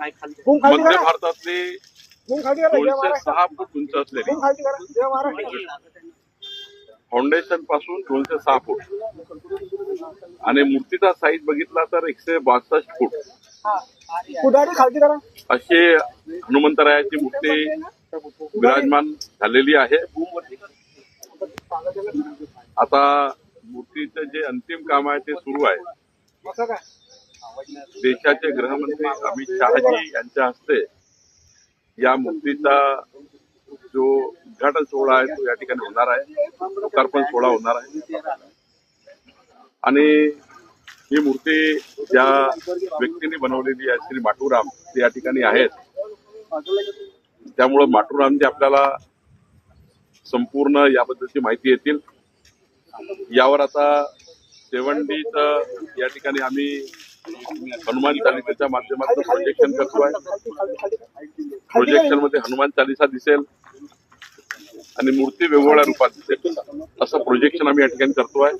मध्य भारतातली 206 फूट उंच असलेली फाउंडेशन पासून 206 फूट आणि मूर्तीचा साईज बघितला तर 162 फूट अशी हनुमंतरायाची मूर्ती विराजमान झालेली आहे। आता मूर्तीचं जे अंतिम काम आहे ते सुरू आहे। देशाचे गृहमंत्री अमित शहाजी यांच्या हस्ते या मूर्तीचा जो उद्घाटन सोहळा आहे तो या ठिकाणी होणार आहे, लोकार्पण सोहळा होणार आहे। आणि ही मूर्ती ज्या व्यक्तीने बनवलेली आहे श्री माटुराम ते या ठिकाणी आहेत, त्यामुळे माटुरामजी आपल्याला संपूर्ण याबद्दलची माहिती येतील। यावर आता सेवंडीचं या ठिकाणी आम्ही हनुमान चालिसेच्या माध्यमातून प्रोजेक्शन करतोय। प्रोजेक्शन मध्ये हनुमान चालिसा दिसेल आणि मूर्ती वेगवेगळ्या रूपात दिसेल असं प्रोजेक्शन आम्ही या ठिकाणी करतोय।